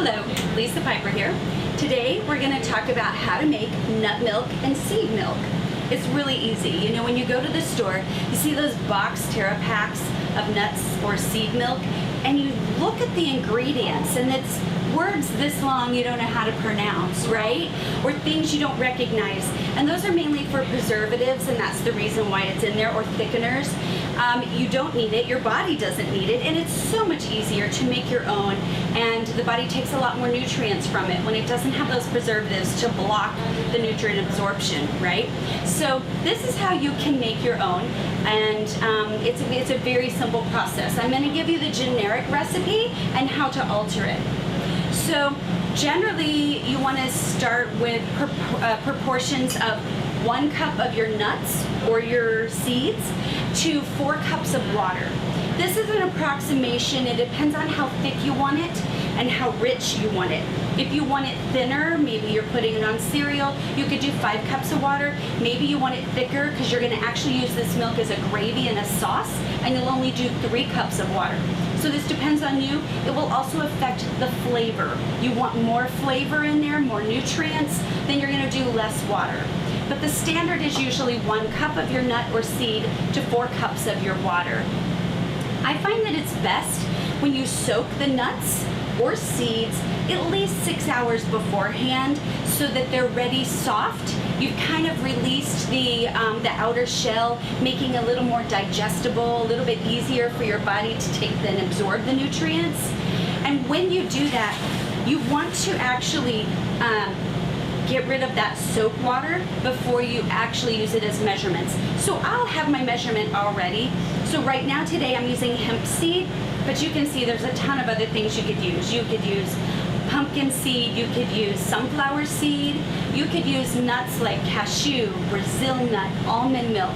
Hello, Lisa Piper here. Today we're going to talk about how to make nut milk and seed milk. It's really easy. You know, when you go to the store, you see those box Terra packs of nuts or seed milk, and you look at the ingredients, and it's words this long you don't know how to pronounce, right? Or things you don't recognize. And those are mainly for preservatives, and that's the reason why it's in there, or thickeners. You don't need it, your body doesn't need it, and it's so much easier to make your own, and the body takes a lot more nutrients from it when it doesn't have those preservatives to block the nutrient absorption, right? So this is how you can make your own, and it's a very simple process. I'm going to give you the generic recipe and how to alter it. So generally you want to start with proportions of 1 cup of your nuts or your seeds to 4 cups of water. This is an approximation. It depends on how thick you want it and how rich you want it. If you want it thinner, maybe you're putting it on cereal, you could do 5 cups of water. Maybe you want it thicker because you're going to actually use this milk as a gravy and a sauce, and you'll only do 3 cups of water. So this depends on you. It will also affect the flavor. You want more flavor in there, more nutrients, then you're going to do less water. But the standard is usually 1 cup of your nut or seed to 4 cups of your water. I find that it's best when you soak the nuts or seeds at least 6 hours beforehand so that they're ready soft. You've kind of released the outer shell, making it a little more digestible, a little bit easier for your body to take and absorb the nutrients. And when you do that, you want to actually get rid of that soap water before you actually use it as measurements. So I'll have my measurement already. So right now today I'm using hemp seed, but you can see there's a ton of other things you could use. You could use pumpkin seed, you could use sunflower seed, you could use nuts like cashew, Brazil nut, almond milk.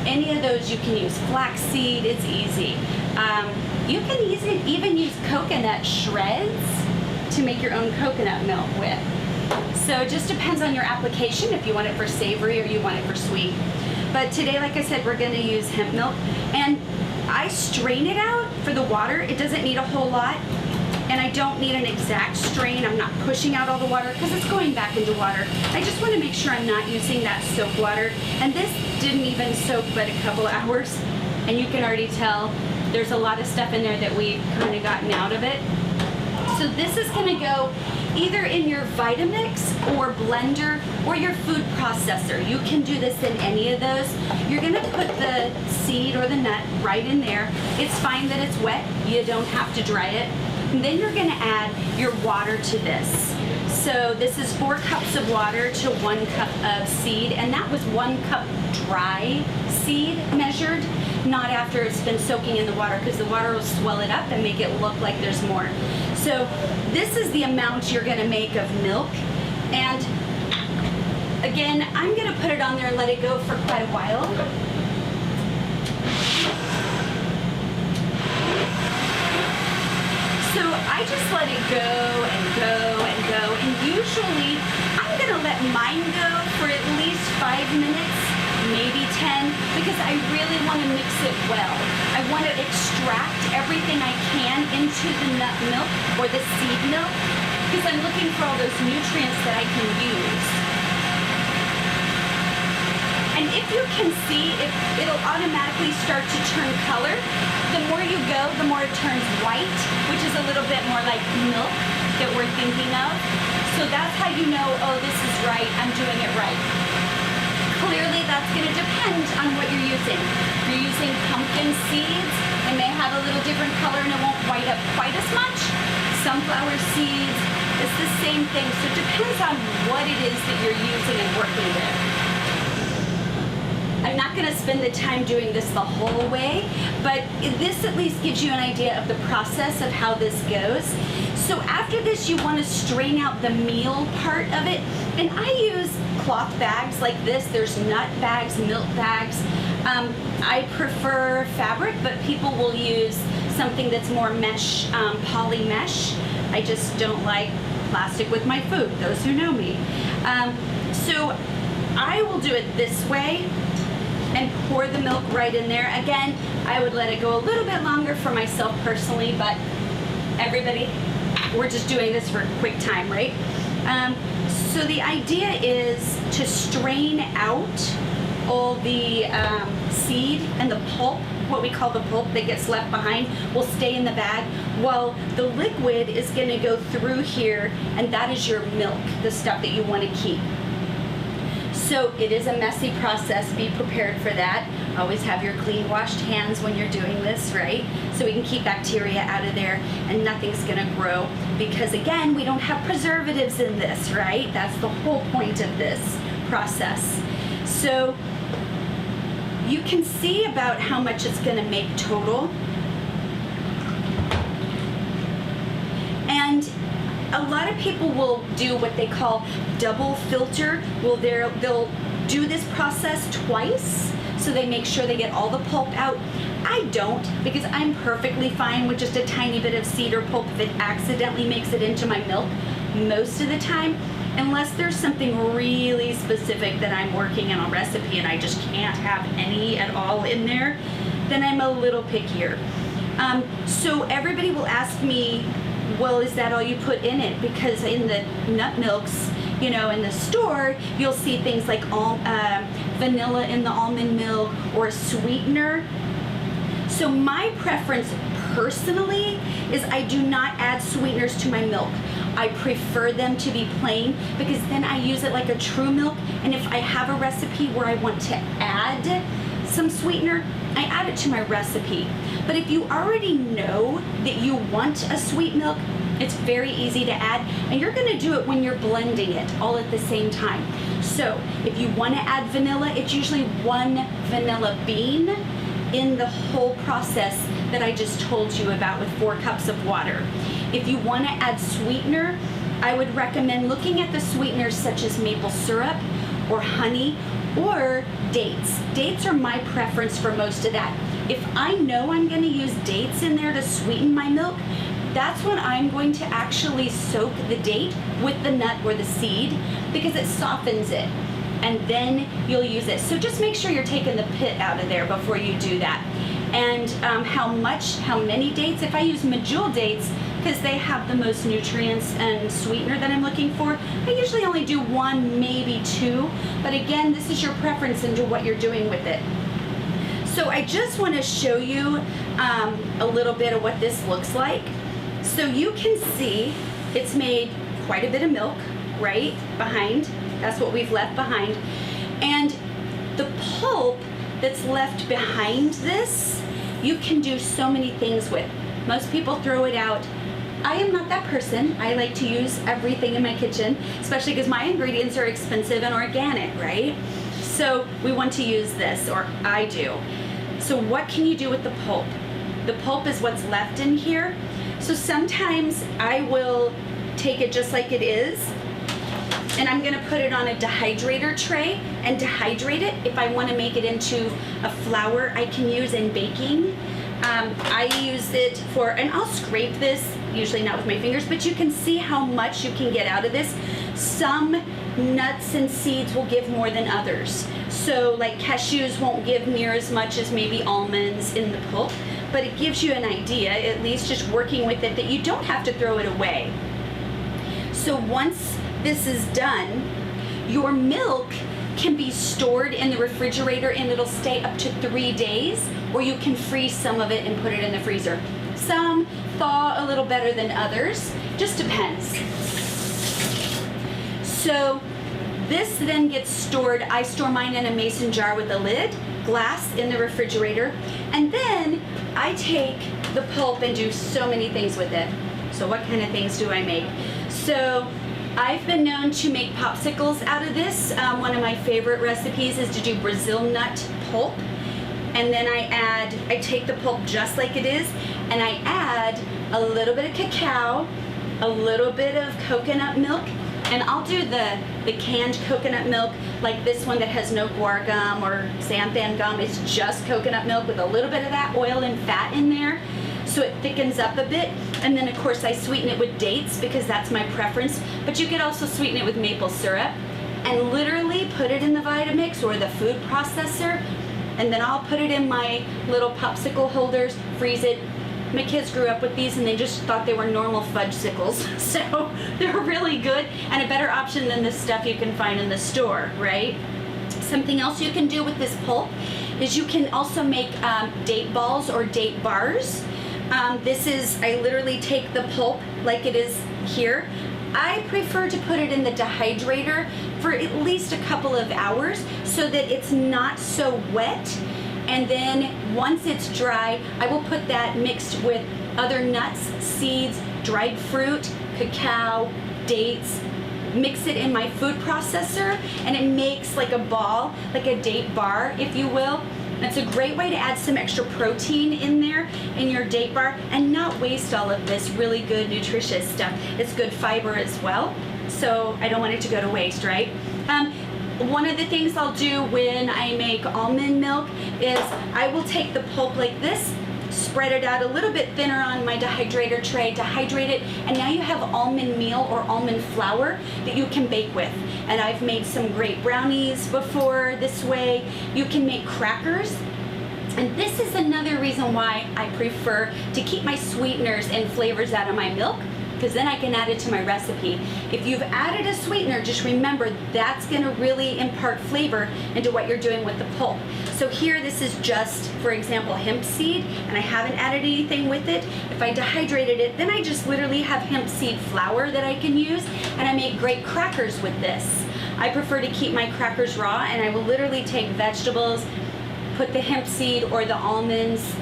Any of those you can use. Flax seed, it's easy. You can even use coconut shreds to make your own coconut milk with. So it just depends on your application, if you want it for savory or you want it for sweet. But today, like I said, we're going to use hemp milk. And I strain it out for the water. It doesn't need a whole lot. And I don't need an exact strain. I'm not pushing out all the water because it's going back into water. I just want to make sure I'm not using that soap water. And this didn't even soak but a couple hours. And you can already tell there's a lot of stuff in there that we've kind of gotten out of it. So this is going to go either in your Vitamix or blender or your food processor. You can do this in any of those. You're going to put the seed or the nut right in there. It's fine that it's wet. You don't have to dry it. And then you're going to add your water to this. So this is 4 cups of water to 1 cup of seed, and that was 1 cup dry seed measured, not after it's been soaking in the water, because the water will swell it up and make it look like there's more. So this is the amount you're going to make of milk. And again, I'm going to put it on there and let it go for quite a while. So I just let it go and go and go. And usually I'm going to let mine go for at least 5 minutes, maybe 10, because I really want to mix it well. I want to extract everything I can into the nut milk or the seed milk because I'm looking for all those nutrients that I can use. And if you can see, it'll automatically start to turn color. The more you go, the more it turns white, which is a little bit more like milk that we're thinking of. So that's how you know, oh, this is right, I'm doing it right. Clearly, that's going to depend on what you're using. If you're using pumpkin seeds, it may have a little different color and it won't white up quite as much. Sunflower seeds, it's the same thing. So it depends on what it is that you're using and working with. I'm not going to spend the time doing this the whole way, but this at least gives you an idea of the process of how this goes. So after this, you want to strain out the meal part of it. And I use cloth bags like this. There's nut bags, milk bags. I prefer fabric, but people will use something that's more mesh, poly mesh. I just don't like plastic with my food, those who know me. So I will do it this way and pour the milk right in there. Again, I would let it go a little bit longer for myself personally, but everybody we're just doing this for a quick time, right? So the idea is to strain out all the seed and the pulp, what we call the pulp that gets left behind, will stay in the bag, while the liquid is going to go through here, and that is your milk, the stuff that you want to keep. So it is a messy process. Be prepared for that. Always have your clean washed hands when you're doing this, right? So we can keep bacteria out of there and nothing's going to grow, because again, we don't have preservatives in this, right? That's the whole point of this process. So you can see about how much it's going to make total. And a lot of people will do what they call double filter. Well, they'll do this process twice, so they make sure they get all the pulp out. I don't, because I'm perfectly fine with just a tiny bit of seed or pulp if it accidentally makes it into my milk most of the time, unless there's something really specific that I'm working on a recipe and I just can't have any at all in there, then I'm a little pickier. So everybody will ask me, well, is that all you put in it? Because in the nut milks, you know, in the store, you'll see things like vanilla in the almond milk or a sweetener. So my preference personally is I do not add sweeteners to my milk. I prefer them to be plain, because then I use it like a true milk, and if I have a recipe where I want to add some sweetener, I add it to my recipe. But if you already know that you want a sweet milk, it's very easy to add, and you're going to do it when you're blending it all at the same time. So if you want to add vanilla, it's usually 1 vanilla bean in the whole process that I just told you about with 4 cups of water. If you want to add sweetener, I would recommend looking at the sweeteners such as maple syrup or honey or dates. Dates are my preference for most of that. If I know I'm going to use dates in there to sweeten my milk, that's when I'm going to actually soak the date with the nut or the seed, because it softens it, and then you'll use it. So just make sure you're taking the pit out of there before you do that. And how many dates? If I use medjool dates, because they have the most nutrients and sweetener that I'm looking for, I usually only do 1, maybe 2. But again, this is your preference into what you're doing with it. So I just want to show you a little bit of what this looks like. So you can see it's made quite a bit of milk right behind. That's what we've left behind. And the pulp that's left behind this, you can do so many things with. Most people throw it out. I am not that person. I like to use everything in my kitchen, especially because my ingredients are expensive and organic, right? So we want to use this, or I do. So what can you do with the pulp? The pulp is what's left in here. So sometimes I will take it just like it is, and I'm gonna put it on a dehydrator tray and dehydrate it. If I wanna make it into a flour I can use in baking, I use it for, and I'll scrape this, usually not with my fingers, but you can see how much you can get out of this. Some nuts and seeds will give more than others. So like cashews won't give near as much as maybe almonds in the pulp, but it gives you an idea, at least just working with it, that you don't have to throw it away. So once this is done, your milk can be stored in the refrigerator and it'll stay up to 3 days, or you can freeze some of it and put it in the freezer. Some thaw a little better than others, just depends. So this then gets stored. I store mine in a mason jar with a lid, glass, in the refrigerator, and then I take the pulp and do so many things with it. So what kind of things do I make? So I've been known to make popsicles out of this. One of my favorite recipes is to do Brazil nut pulp, and then I take the pulp just like it is, and I add a little bit of cacao, a little bit of coconut milk, and I'll do the canned coconut milk, like this one that has no guar gum or xanthan gum. It's just coconut milk with a little bit of that oil and fat in there, so it thickens up a bit. And then of course I sweeten it with dates because that's my preference, but you could also sweeten it with maple syrup and literally put it in the Vitamix or the food processor, and then I'll put it in my little popsicle holders, freeze it, My kids grew up with these and they just thought they were normal fudgesicles. So they're really good and a better option than the stuff you can find in the store, right? Something else you can do with this pulp is you can also make date balls or date bars. I literally take the pulp like it is here. I prefer to put it in the dehydrator for at least a couple of hours so that it's not so wet. And then once it's dry, I will put that mixed with other nuts, seeds, dried fruit, cacao, dates, mix it in my food processor, and it makes like a ball, like a date bar, if you will. That's a great way to add some extra protein in there in your date bar and not waste all of this really good nutritious stuff. It's good fiber as well, so I don't want it to go to waste, right? One of the things I'll do when I make almond milk is I will take the pulp like this, spread it out a little bit thinner on my dehydrator tray, dehydrate it, and now you have almond meal or almond flour that you can bake with. And I've made some great brownies before this way. You can make crackers. And this is another reason why I prefer to keep my sweeteners and flavors out of my milk, because then I can add it to my recipe. If you've added a sweetener, just remember that's gonna really impart flavor into what you're doing with the pulp. So here, this is just, for example, hemp seed, and I haven't added anything with it. If I dehydrated it, then I just literally have hemp seed flour that I can use, and I make great crackers with this. I prefer to keep my crackers raw, and I will literally take vegetables, put the hemp seed or the almonds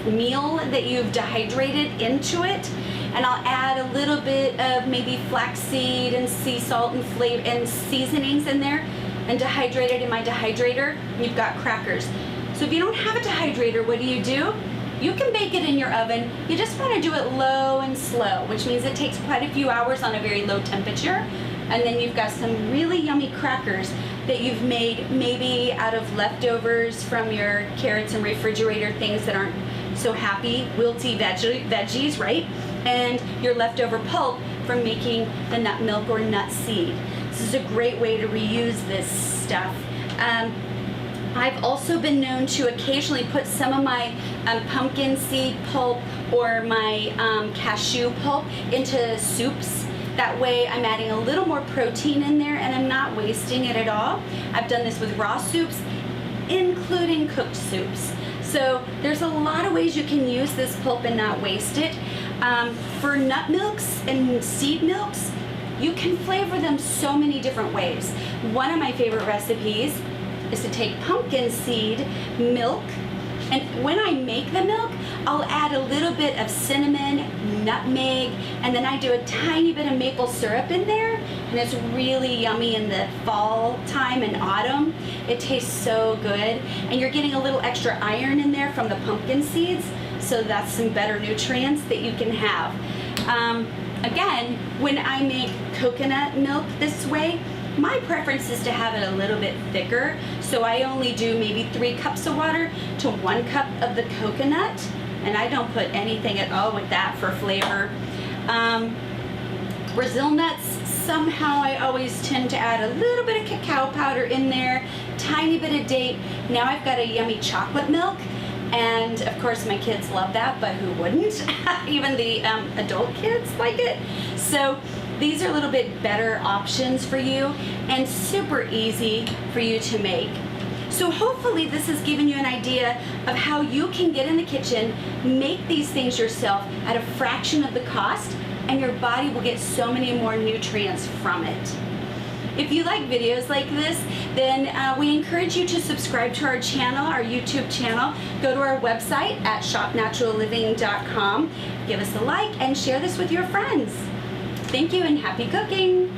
meal that you've dehydrated into it, and I'll add a little bit of maybe flaxseed and sea salt and flavor and seasonings in there and dehydrate it in my dehydrator, and you've got crackers. So if you don't have a dehydrator, what do? You can bake it in your oven. You just want to do it low and slow, which means it takes quite a few hours on a very low temperature, and then you've got some really yummy crackers that you've made maybe out of leftovers from your carrots and refrigerator things that aren't so happy, wilty veggies, right? And your leftover pulp from making the nut milk or nut seed. This is a great way to reuse this stuff. I've also been known to occasionally put some of my pumpkin seed pulp or my cashew pulp into soups. That way I'm adding a little more protein in there and I'm not wasting it at all. I've done this with raw soups, including cooked soups. So there's a lot of ways you can use this pulp and not waste it. For nut milks and seed milks, you can flavor them so many different ways. One of my favorite recipes is to take pumpkin seed milk, and when I make the milk, I'll add a little bit of cinnamon, nutmeg, and then I do a tiny bit of maple syrup in there, and it's really yummy in the fall time and autumn. It tastes so good, and you're getting a little extra iron in there from the pumpkin seeds, so that's some better nutrients that you can have. Again, when I make coconut milk this way, my preference is to have it a little bit thicker, so I only do maybe 3 cups of water to 1 cup of the coconut, and I don't put anything at all with that for flavor. Brazil nuts, somehow I always tend to add a little bit of cacao powder in there, tiny bit of date. Now I've got a yummy chocolate milk, and of course my kids love that, but who wouldn't? Even the adult kids like it. So these are a little bit better options for you and super easy for you to make. So hopefully this has given you an idea of how you can get in the kitchen, make these things yourself at a fraction of the cost, and your body will get so many more nutrients from it. If you like videos like this, then we encourage you to subscribe to our channel, our YouTube channel. Go to our website at shopnaturalliving.com. Give us a like and share this with your friends. Thank you and happy cooking!